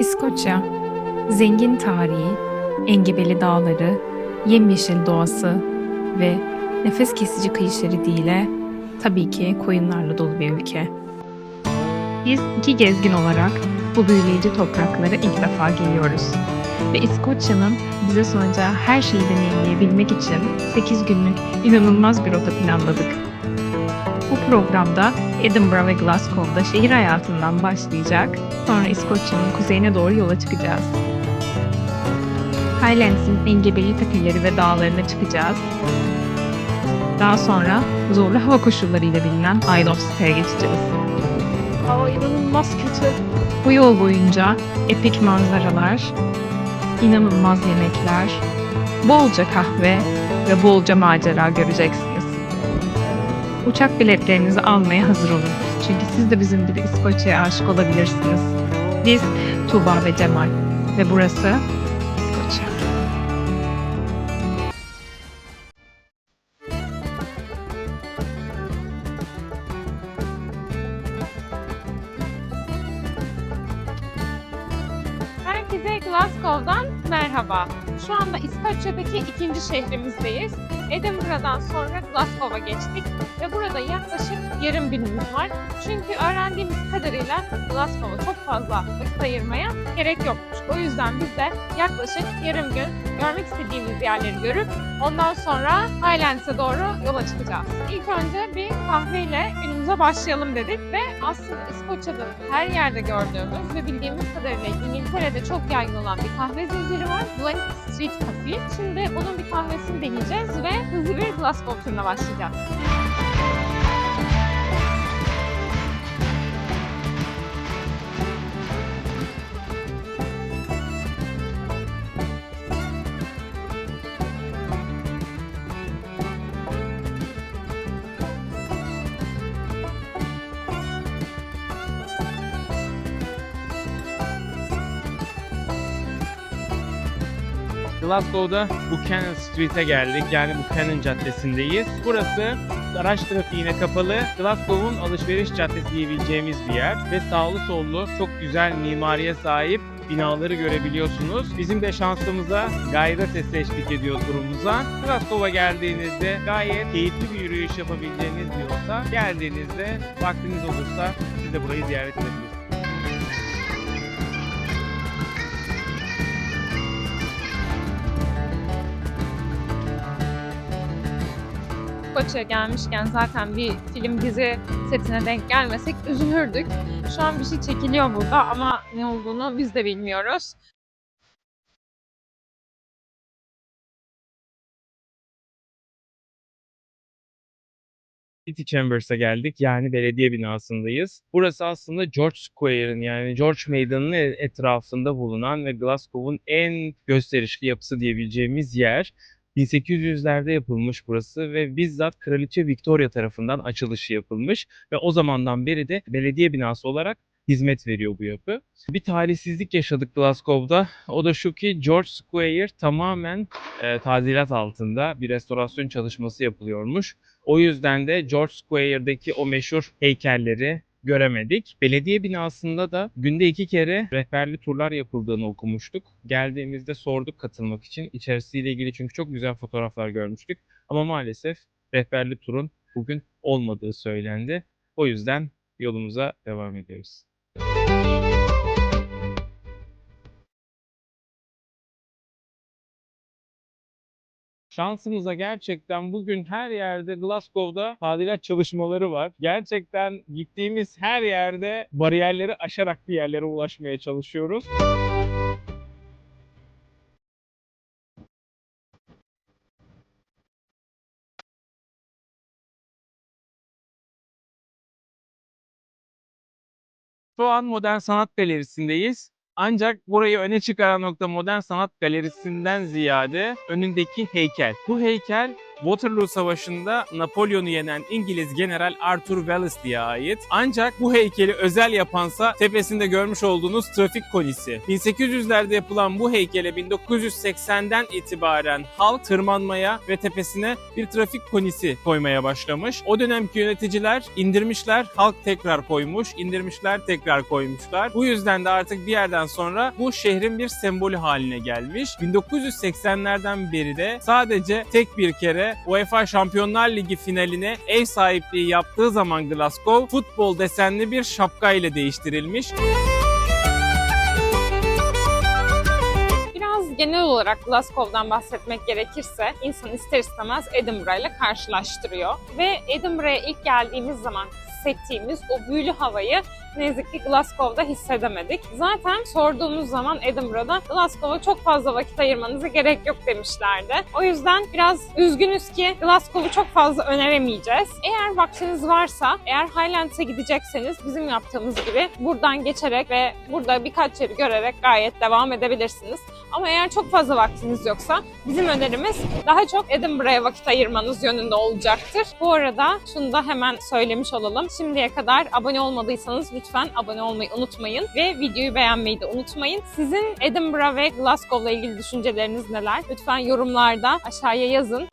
İskoçya, zengin tarihi, engebeli dağları, yemyeşil doğası ve nefes kesici kıyı şeridiyle tabii ki koyunlarla dolu bir ülke. Biz iki gezgin olarak bu büyüleyici topraklara ilk defa geliyoruz. Ve İskoçya'nın bize sunacağı her şeyi deneyimleyebilmek için 8 günlük inanılmaz bir rota planladık. Bu programda Edinburgh ve Glasgow'da şehir hayatından başlayacak, sonra İskoçya'nın kuzeyine doğru yola çıkacağız. Highlands'in engebeli tepeleri ve dağlarına çıkacağız. Daha sonra zorlu hava koşullarıyla bilinen Isle of Skye'ye geçeceğiz. Hava inanılmaz kötü. Bu yol boyunca epik manzaralar, inanılmaz yemekler, bolca kahve ve bolca macera göreceksiniz. Uçak biletlerinizi almaya hazır olun. Çünkü siz de bizim gibi İskoçya'ya aşık olabilirsiniz. Biz Tuğba ve Cemal ve burası İskoçya. Herkese Glasgow'dan merhaba. Şu anda İskoçya'daki ikinci şehrimizdeyiz. Edinburgh'dan sonra Glasgow'a geçtik ve burada yaklaşık yarım günümüz var. Çünkü öğrendiğimiz kadarıyla Glasgow'a çok fazla vakit ayırmaya gerek yokmuş. O yüzden biz de yaklaşık yarım gün görmek istediğimiz yerleri görüp ondan sonra Highlands'e doğru yola çıkacağız. İlk önce bir kahveyle günümüze başlayalım dedik ve aslında İskoçya'da her yerde gördüğümüz ve bildiğimiz kadarıyla İngiltere'de çok yaygın olan bir kahve zinciri var. Blank Street Coffee. Şimdi onun bir kahvesini deneyeceğiz ve hızlı bir Glasgow turuna başlayacağız. Glasgow'da Buchanan Street'e geldik. Yani Buchanan Caddesi'ndeyiz. Burası araç trafiğine kapalı, Glasgow'un alışveriş caddesi diyebileceğimiz bir yer. Ve sağlı sollu çok güzel mimariye sahip binaları görebiliyorsunuz. Bizim de şansımıza Gayda sesi eşlik ediyor turumuza. Glasgow'a geldiğinizde gayet keyifli bir yürüyüş yapabileceğiniz bir rota. Geldiğinizde vaktiniz olursa siz de burayı ziyaret edebilirsiniz. İskoçya'ya gelmişken zaten bir film dizi setine denk gelmesek üzülürdük. Şu an bir şey çekiliyor burada ama ne olduğunu biz de bilmiyoruz. City Chambers'a geldik. Yani belediye binasındayız. Burası aslında George Square'ın yani George Meydanı'nın etrafında bulunan ve Glasgow'un en gösterişli yapısı diyebileceğimiz yer. 1800'lerde yapılmış burası ve bizzat Kraliçe Victoria tarafından açılışı yapılmış ve o zamandan beri de belediye binası olarak hizmet veriyor bu yapı. Bir talihsizlik yaşadık Glasgow'da. O da şu ki George Square tamamen tadilat altında bir restorasyon çalışması yapılıyormuş. O yüzden de George Square'daki o meşhur heykelleri göremedik. Belediye binasında da günde 2 kere rehberli turlar yapıldığını okumuştuk. Geldiğimizde sorduk katılmak için. İçerisiyle ilgili çünkü çok güzel fotoğraflar görmüştük. Ama maalesef rehberli turun bugün olmadığı söylendi. O yüzden yolumuza devam ediyoruz. Şansımıza gerçekten bugün her yerde Glasgow'da tadilat çalışmaları var. Gerçekten gittiğimiz her yerde bariyerleri aşarak bir yerlere ulaşmaya çalışıyoruz. Şu an Modern Sanat Galerisi'ndeyiz. Ancak burayı öne çıkaran nokta Modern Sanat Galerisi'nden ziyade önündeki heykel. Bu heykel Waterloo Savaşı'nda Napolyon'u yenen İngiliz General Arthur Wellesley'e ait. Ancak bu heykeli özel yapansa tepesinde görmüş olduğunuz trafik konisi. 1800'lerde yapılan bu heykele 1980'den itibaren halk tırmanmaya ve tepesine bir trafik konisi koymaya başlamış. O dönemki yöneticiler indirmişler, halk tekrar koymuş, indirmişler, tekrar koymuşlar. Bu yüzden de artık bir yerden sonra bu şehrin bir sembolü haline gelmiş. 1980'lerden beri de sadece tek bir kere UEFA Şampiyonlar Ligi finaline ev sahipliği yaptığı zaman Glasgow futbol desenli bir şapka ile değiştirilmiş. Biraz genel olarak Glasgow'dan bahsetmek gerekirse insan ister istemez Edinburgh ile karşılaştırıyor. Ve Edinburgh'a ilk geldiğimiz zaman hissettiğimiz o büyülü havayı ne yazık ki Glasgow'da hissedemedik. Zaten sorduğumuz zaman Edinburgh'da Glasgow'a çok fazla vakit ayırmanıza gerek yok demişlerdi. O yüzden biraz üzgünüz ki Glasgow'u çok fazla öneremeyeceğiz. Eğer vaktiniz varsa, eğer Highlands'e gidecekseniz bizim yaptığımız gibi buradan geçerek ve burada birkaç yeri görerek gayet devam edebilirsiniz. Ama eğer çok fazla vaktiniz yoksa bizim önerimiz daha çok Edinburgh'a vakit ayırmanız yönünde olacaktır. Bu arada şunu da hemen söylemiş olalım. Şimdiye kadar abone olmadıysanız lütfen abone olmayı unutmayın ve videoyu beğenmeyi de unutmayın. Sizin Edinburgh ve Glasgow'la ilgili düşünceleriniz neler? Lütfen yorumlarda aşağıya yazın.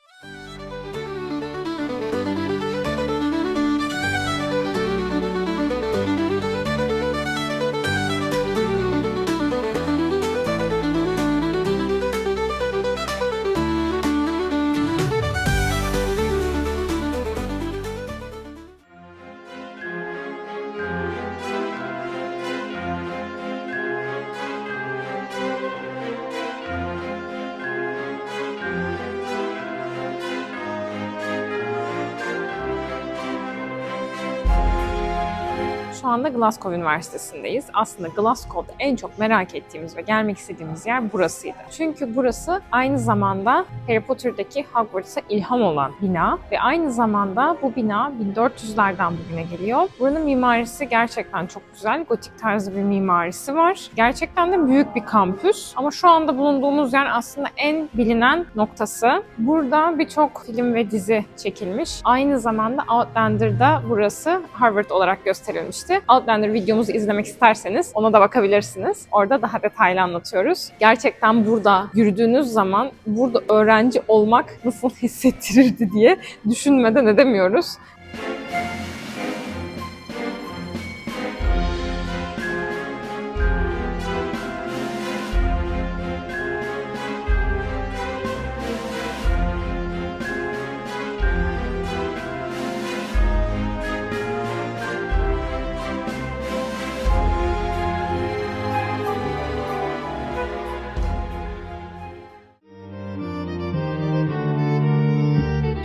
Şu anda Glasgow Üniversitesi'ndeyiz. Aslında Glasgow'da en çok merak ettiğimiz ve gelmek istediğimiz yer burasıydı. Çünkü burası aynı zamanda Harry Potter'daki Hogwarts'a ilham olan bina ve aynı zamanda bu bina 1400'lerden bugüne geliyor. Buranın mimarisi gerçekten çok güzel. Gotik tarzı bir mimarisi var. Gerçekten de büyük bir kampüs. Ama şu anda bulunduğumuz yer aslında en bilinen noktası. Burada birçok film ve dizi çekilmiş. Aynı zamanda Outlander'da burası Harvard olarak gösterilmişti. Outlander videomuzu izlemek isterseniz ona da bakabilirsiniz. Orada daha detaylı anlatıyoruz. Gerçekten burada yürüdüğünüz zaman burada öğrenci olmak nasıl hissettirirdi diye düşünmeden edemiyoruz.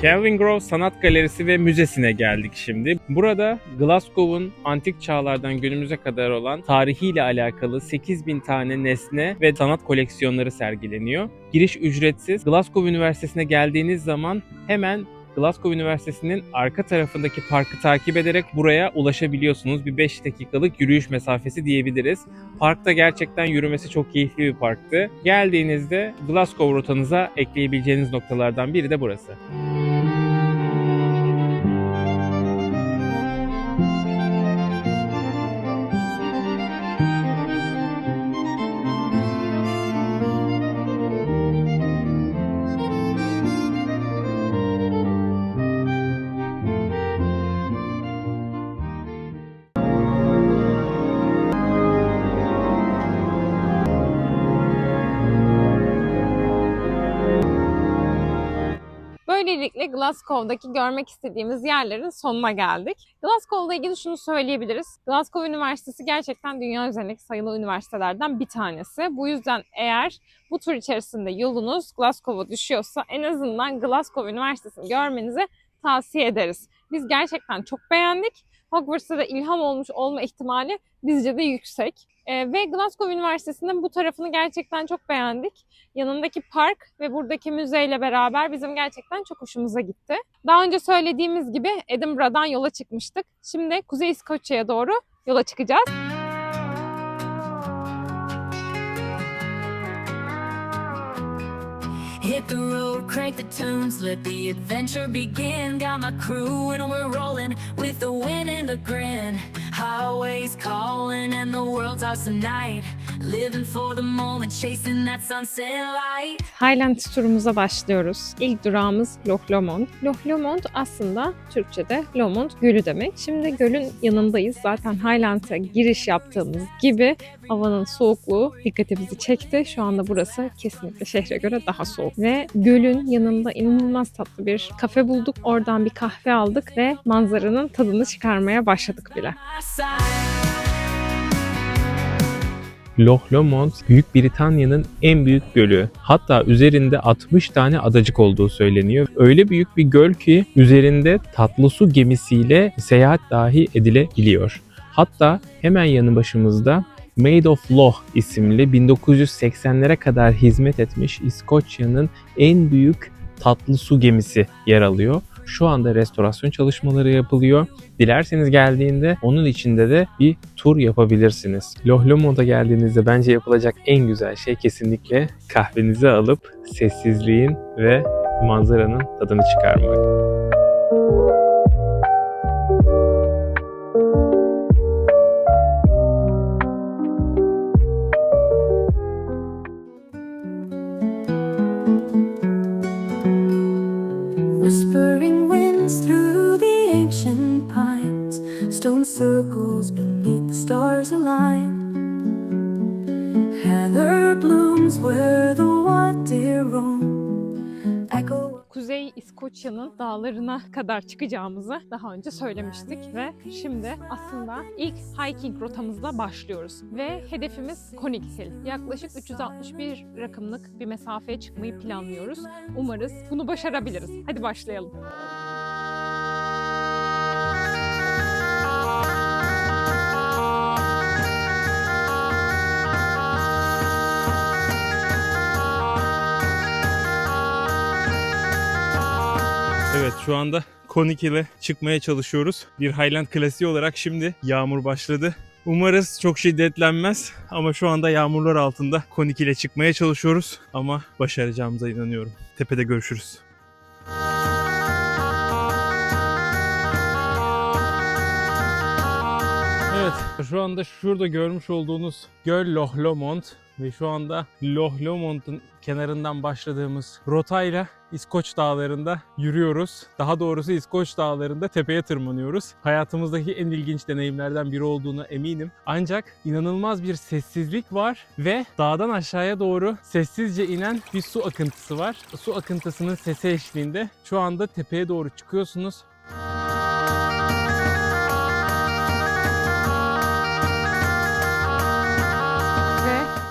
Kelvingrove Sanat Galerisi ve Müzesi'ne geldik şimdi. Burada Glasgow'un antik çağlardan günümüze kadar olan tarihiyle alakalı 8000 tane nesne ve sanat koleksiyonları sergileniyor. Giriş ücretsiz. Glasgow Üniversitesi'ne geldiğiniz zaman hemen Glasgow Üniversitesi'nin arka tarafındaki parkı takip ederek buraya ulaşabiliyorsunuz. Bir 5 dakikalık yürüyüş mesafesi diyebiliriz. Parkta gerçekten yürümesi çok keyifli bir parktı. Geldiğinizde Glasgow rotanıza ekleyebileceğiniz noktalardan biri de burası. Böylelikle Glasgow'daki görmek istediğimiz yerlerin sonuna geldik. Glasgow'la ilgili şunu söyleyebiliriz. Glasgow Üniversitesi gerçekten dünya üzerindeki sayılı üniversitelerden bir tanesi. Bu yüzden eğer bu tur içerisinde yolunuz Glasgow'a düşüyorsa en azından Glasgow Üniversitesi'ni görmenizi tavsiye ederiz. Biz gerçekten çok beğendik. Hogwarts'a da ilham olmuş olma ihtimali bizce de yüksek. Ve Glasgow Üniversitesi'nin bu tarafını gerçekten çok beğendik. Yanındaki park ve buradaki müzeyle beraber bizim gerçekten çok hoşumuza gitti. Daha önce söylediğimiz gibi Edinburgh'dan yola çıkmıştık. Şimdi Kuzey İskoçya'ya doğru yola çıkacağız. Hit the road, crank the tunes, let the adventure begin. Got my crew and we're rolling with the wind and the grin. Highways calling and the world's ours tonight. Living for the moment, chasing that sunset light. Highland turumuza başlıyoruz. İlk durağımız Loch Lomond. Loch Lomond aslında Türkçe'de Lomond Gölü demek. Şimdi gölün yanındayız. Zaten Highland'a giriş yaptığımız gibi havanın soğukluğu dikkatimizi çekti. Şu anda burası kesinlikle şehre göre daha soğuk. Ve gölün yanında inanılmaz tatlı bir kafe bulduk. Oradan bir kahve aldık ve manzaranın tadını çıkarmaya başladık bile. My side. Loch Lomond, Büyük Britanya'nın en büyük gölü. Hatta üzerinde 60 tane adacık olduğu söyleniyor. Öyle büyük bir göl ki üzerinde tatlı su gemisiyle seyahat dahi edilebiliyor. Hatta hemen yanı başımızda Maid of Loch isimli 1980'lere kadar hizmet etmiş İskoçya'nın en büyük tatlı su gemisi yer alıyor. Şu anda restorasyon çalışmaları yapılıyor. Dilerseniz geldiğinde onun içinde de bir tur yapabilirsiniz. Loch Lomond'a geldiğinizde bence yapılacak en güzel şey kesinlikle kahvenizi alıp sessizliğin ve manzaranın tadını çıkarmak. Whispering winds through the ancient pines, stone circles beneath the stars align. Heather blooms where the white deer roam. Echo. Kuzey İskoçya'nın dağlarına kadar çıkacağımızı daha önce söylemiştik ve şimdi aslında ilk hiking rotamızla başlıyoruz. Ve hedefimiz Conic Hill. Yaklaşık 361 rakımlık bir mesafeye çıkmayı planlıyoruz. Umarız bunu başarabiliriz. Hadi başlayalım. Evet, şu anda Conic Hill'e çıkmaya çalışıyoruz. Bir Highland klasiği olarak şimdi yağmur başladı. Umarız çok şiddetlenmez ama şu anda yağmurlar altında Conic Hill'e çıkmaya çalışıyoruz. Ama başaracağımıza inanıyorum. Tepede görüşürüz. Evet, şu anda şurada görmüş olduğunuz göl Loch Lomond ve şu anda Loch Lomond'un kenarından başladığımız rotayla İskoç dağlarında yürüyoruz. Daha doğrusu İskoç dağlarında tepeye tırmanıyoruz. Hayatımızdaki en ilginç deneyimlerden biri olduğuna eminim. Ancak inanılmaz bir sessizlik var ve dağdan aşağıya doğru sessizce inen bir su akıntısı var. Su akıntısının sesi eşliğinde şu anda tepeye doğru çıkıyorsunuz.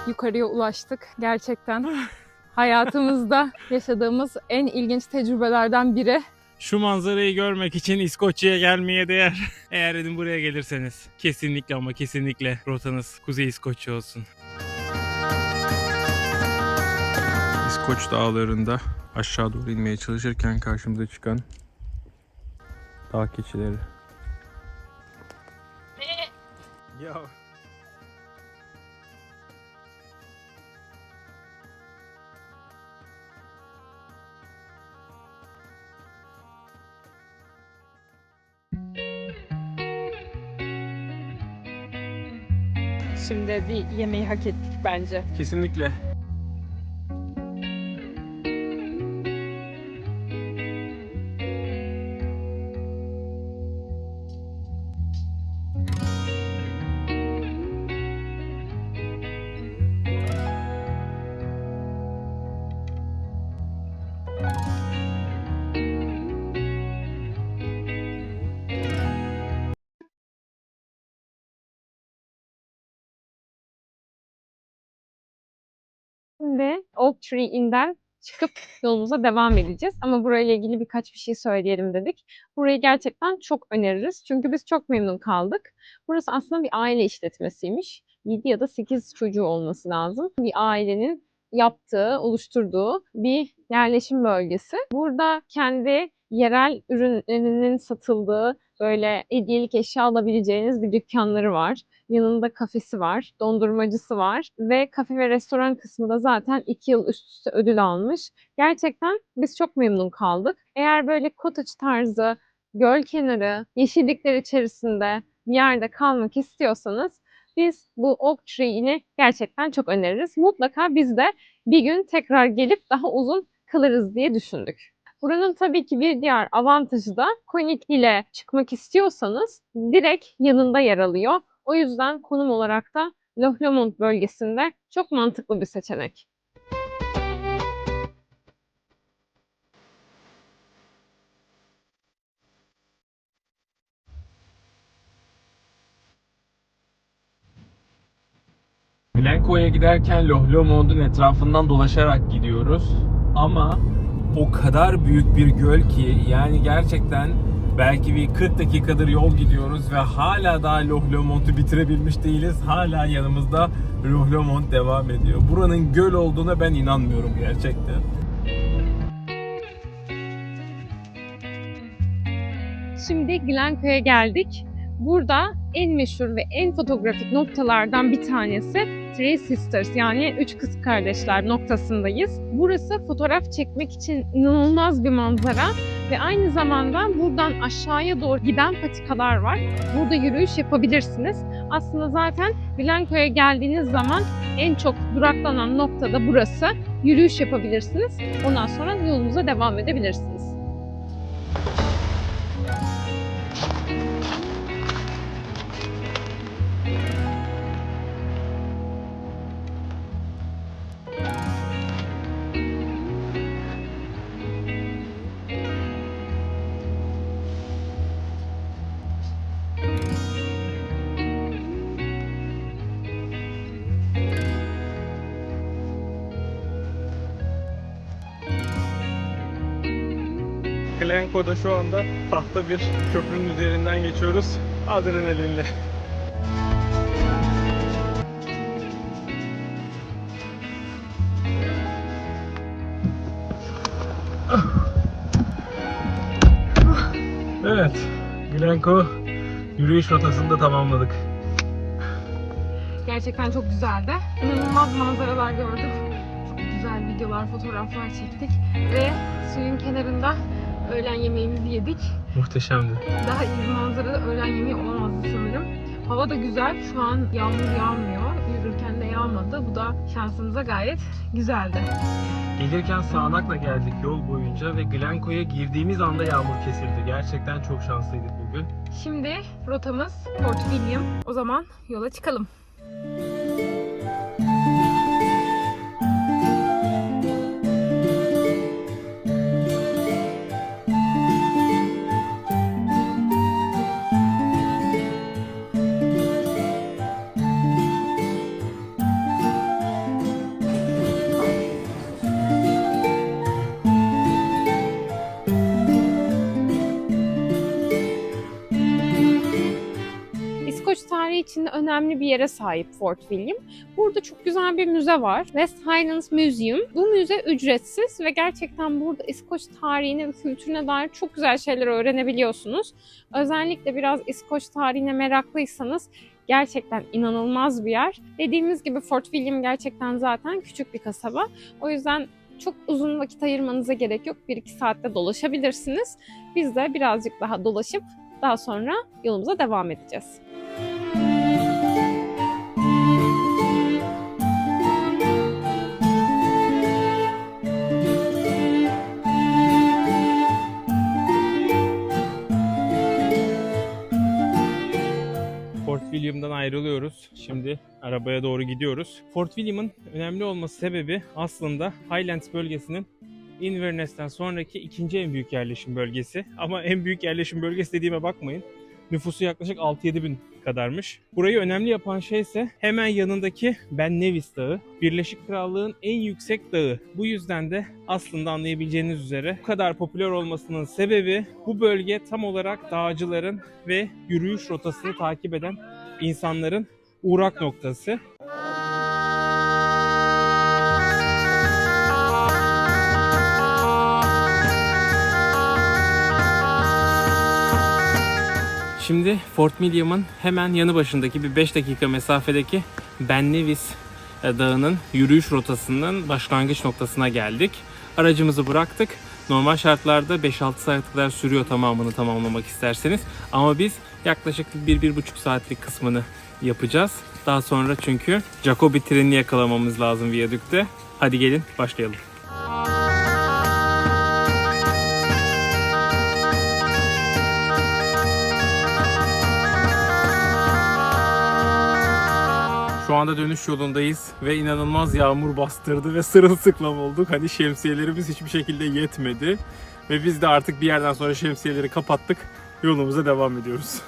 Yukarıya ulaştık. Gerçekten hayatımızda yaşadığımız en ilginç tecrübelerden biri. Şu manzarayı görmek için İskoçya'ya gelmeye değer. Eğer dedim buraya gelirseniz kesinlikle ama kesinlikle rotanız Kuzey İskoçya olsun. İskoç dağlarında aşağı doğru inmeye çalışırken karşımıza çıkan dağ keçileri. Ya. Şimdi bir yemeği hak ettik bence. Kesinlikle. Şimdi Oak Tree Inn'den çıkıp yolumuza devam edeceğiz. Ama burayla ilgili birkaç bir şey söyleyelim dedik. Burayı gerçekten çok öneririz. Çünkü biz çok memnun kaldık. Burası aslında bir aile işletmesiymiş. 7 ya da 8 çocuğu olması lazım. Bir ailenin yaptığı, oluşturduğu bir yerleşim bölgesi. Burada kendi yerel ürünlerinin satıldığı böyle hediyelik eşya alabileceğiniz bir dükkanları var. Yanında kafesi var, dondurmacısı var ve kafe ve restoran kısmı da zaten 2 yıl üst üste ödül almış. Gerçekten biz çok memnun kaldık. Eğer böyle cottage tarzı, göl kenarı, yeşillikler içerisinde bir yerde kalmak istiyorsanız biz bu Oak Tree'ini gerçekten çok öneririz. Mutlaka biz de bir gün tekrar gelip daha uzun kalırız diye düşündük. Buranın tabii ki bir diğer avantajı da Konik ile çıkmak istiyorsanız direkt yanında yer alıyor. O yüzden konum olarak da Loch Lomond bölgesinde çok mantıklı bir seçenek. Glencoe'ya giderken Loch Lomond'un etrafından dolaşarak gidiyoruz. Ama o kadar büyük bir göl ki yani gerçekten belki bir 40 dakikadır yol gidiyoruz ve hala daha Loch Lomond'u bitirebilmiş değiliz. Hala yanımızda Loch Lomond devam ediyor. Buranın göl olduğuna ben inanmıyorum gerçekten. Şimdi Glencoe'ya geldik. Burada en meşhur ve en fotoğrafik noktalardan bir tanesi Three Sisters yani Üç Kız Kardeşler noktasındayız. Burası fotoğraf çekmek için inanılmaz bir manzara ve aynı zamanda buradan aşağıya doğru giden patikalar var. Burada yürüyüş yapabilirsiniz. Aslında zaten Glencoe'ya geldiğiniz zaman en çok duraklanan nokta da burası. Yürüyüş yapabilirsiniz. Ondan sonra yolunuza devam edebilirsiniz. Glencoe'da şu anda tahta bir köprünün üzerinden geçiyoruz. Adrenalinle. Evet, Glencoe yürüyüş rotasını da tamamladık. Gerçekten çok güzeldi. İnanılmaz manzaralar gördük. Çok güzel videolar, fotoğraflar çektik ve suyun kenarında öğlen yemeğimizi yedik. Muhteşemdi. Daha iyi bir manzarada öğlen yemeği olamazdı sanırım. Hava da güzel. Şu an yağmur yağmıyor. Yürürken de yağmadı. Bu da şansımıza gayet güzeldi. Gelirken sağanakla geldik yol boyunca ve Glencoe'ya girdiğimiz anda yağmur kesildi. Gerçekten çok şanslıydık bugün. Şimdi rotamız Fort William. O zaman yola çıkalım. İskoç tarihi içinde önemli bir yere sahip Fort William. Burada çok güzel bir müze var. West Highlands Museum. Bu müze ücretsiz ve gerçekten burada İskoç tarihine ve kültürüne dair çok güzel şeyler öğrenebiliyorsunuz. Özellikle biraz İskoç tarihine meraklıysanız gerçekten inanılmaz bir yer. Dediğimiz gibi Fort William gerçekten zaten küçük bir kasaba. O yüzden çok uzun vakit ayırmanıza gerek yok. 1-2 saatte dolaşabilirsiniz. Biz de birazcık daha dolaşıp daha sonra yolumuza devam edeceğiz. Fort William'dan ayrılıyoruz. Şimdi arabaya doğru gidiyoruz. Fort William'ın önemli olması sebebi aslında Highlands bölgesinin Inverness'ten sonraki ikinci en büyük yerleşim bölgesi. Ama en büyük yerleşim bölgesi dediğime bakmayın. Nüfusu yaklaşık 6-7 bin kadarmış. Burayı önemli yapan şey ise hemen yanındaki Ben Nevis Dağı. Birleşik Krallığın en yüksek dağı. Bu yüzden de aslında anlayabileceğiniz üzere bu kadar popüler olmasının sebebi bu bölge tam olarak dağcıların ve yürüyüş rotasını takip eden insanların uğrak noktası. Şimdi Fort William'ın hemen yanı başındaki bir 5 dakika mesafedeki Ben Nevis Dağı'nın yürüyüş rotasının başlangıç noktasına geldik. Aracımızı bıraktık. Normal şartlarda 5-6 saat kadar sürüyor tamamını tamamlamak isterseniz. Ama biz yaklaşık 1-1,5 saatlik kısmını yapacağız. Daha sonra çünkü Jacobi trenini yakalamamız lazım viyadükte. Hadi gelin başlayalım. Şu anda dönüş yolundayız ve inanılmaz yağmur bastırdı ve sırılsıklam olduk. Hani şemsiyelerimiz hiçbir şekilde yetmedi. Ve biz de artık bir yerden sonra şemsiyeleri kapattık. Yolumuza devam ediyoruz.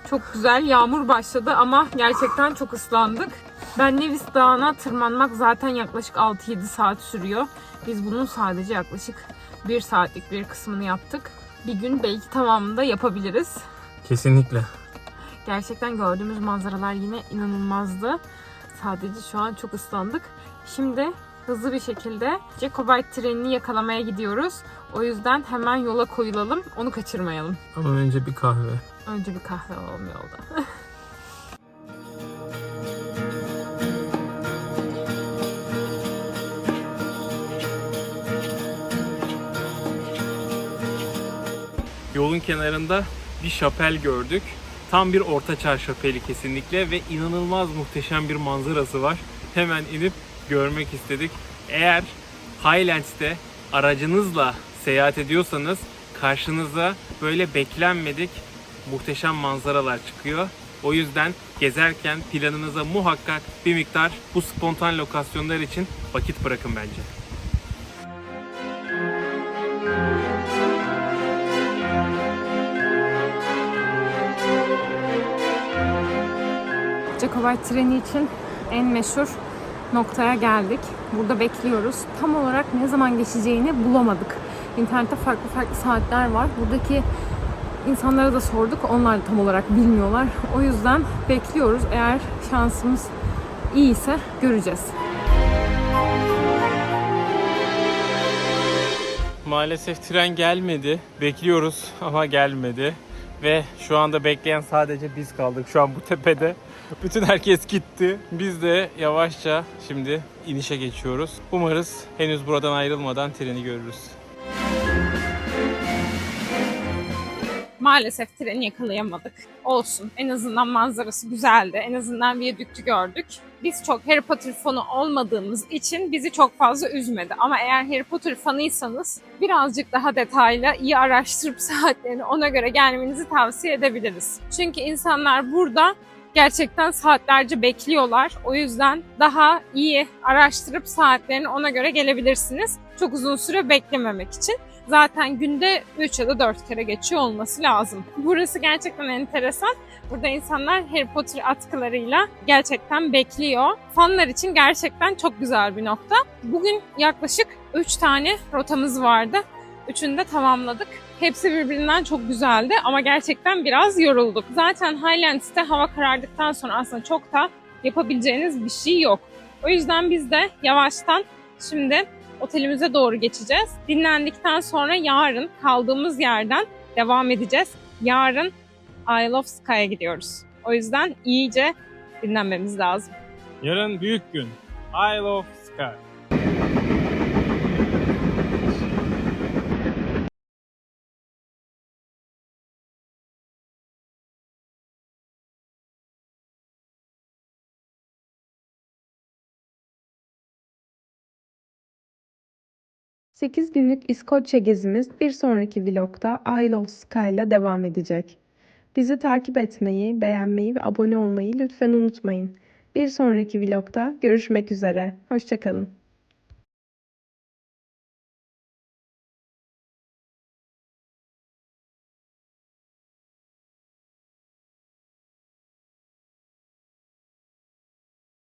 Çok güzel yağmur başladı ama gerçekten çok ıslandık. Ben Nevis Dağı'na tırmanmak zaten yaklaşık 6-7 saat sürüyor. Biz bunun sadece yaklaşık 1 saatlik bir kısmını yaptık. Bir gün belki tamamını da yapabiliriz. Kesinlikle. Gerçekten gördüğümüz manzaralar yine inanılmazdı. Sadece şu an çok ıslandık. Şimdi hızlı bir şekilde Jacobite trenini yakalamaya gidiyoruz. O yüzden hemen yola koyulalım. Onu kaçırmayalım. Ama önce bir kahve. Önce bir kahve alalım yolda. Yolun kenarında bir şapel gördük. Tam bir ortaçağ şapeli kesinlikle ve inanılmaz muhteşem bir manzarası var. Hemen inip görmek istedik. Eğer Highlands'te aracınızla seyahat ediyorsanız karşınıza böyle beklenmedik muhteşem manzaralar çıkıyor. O yüzden gezerken planınıza muhakkak bir miktar bu spontan lokasyonlar için vakit bırakın bence. Jacobite treni için en meşhur noktaya geldik. Burada bekliyoruz. Tam olarak ne zaman geçeceğini bulamadık. İnternette farklı saatler var. Buradaki insanlara da sorduk. Onlar da tam olarak bilmiyorlar. O yüzden bekliyoruz. Eğer şansımız iyiyse göreceğiz. Maalesef tren gelmedi. Bekliyoruz ama gelmedi. Ve şu anda bekleyen sadece biz kaldık. Şu an bu tepede. Bütün herkes gitti. Biz de yavaşça şimdi inişe geçiyoruz. Umarız henüz buradan ayrılmadan treni görürüz. Maalesef treni yakalayamadık. Olsun. En azından manzarası güzeldi. En azından viyadüktü gördük. Biz çok Harry Potter fanı olmadığımız için bizi çok fazla üzmedi. Ama eğer Harry Potter fanıysanız birazcık daha detaylı, iyi araştırıp saatlerini ona göre gelmenizi tavsiye edebiliriz. Çünkü insanlar burada gerçekten saatlerce bekliyorlar. O yüzden daha iyi araştırıp saatlerini ona göre gelebilirsiniz. Çok uzun süre beklememek için. Zaten günde 3 ya da 4 kere geçiyor olması lazım. Burası gerçekten enteresan. Burada insanlar Harry Potter atkılarıyla gerçekten bekliyor. Fanlar için gerçekten çok güzel bir nokta. Bugün yaklaşık 3 tane rotamız vardı. Üçünü de tamamladık. Hepsi birbirinden çok güzeldi ama gerçekten biraz yorulduk. Zaten Highlands'te hava karardıktan sonra aslında çok da yapabileceğiniz bir şey yok. O yüzden biz de yavaştan şimdi otelimize doğru geçeceğiz. Dinlendikten sonra yarın kaldığımız yerden devam edeceğiz. Yarın Isle of Skye'ya gidiyoruz. O yüzden iyice dinlenmemiz lazım. Yarın büyük gün. Isle of Skye. Sekiz günlük İskoçya gezimiz bir sonraki vlogda Isle of Skye'la devam edecek. Bizi takip etmeyi, beğenmeyi ve abone olmayı lütfen unutmayın. Bir sonraki vlogda görüşmek üzere. Hoşça kalın.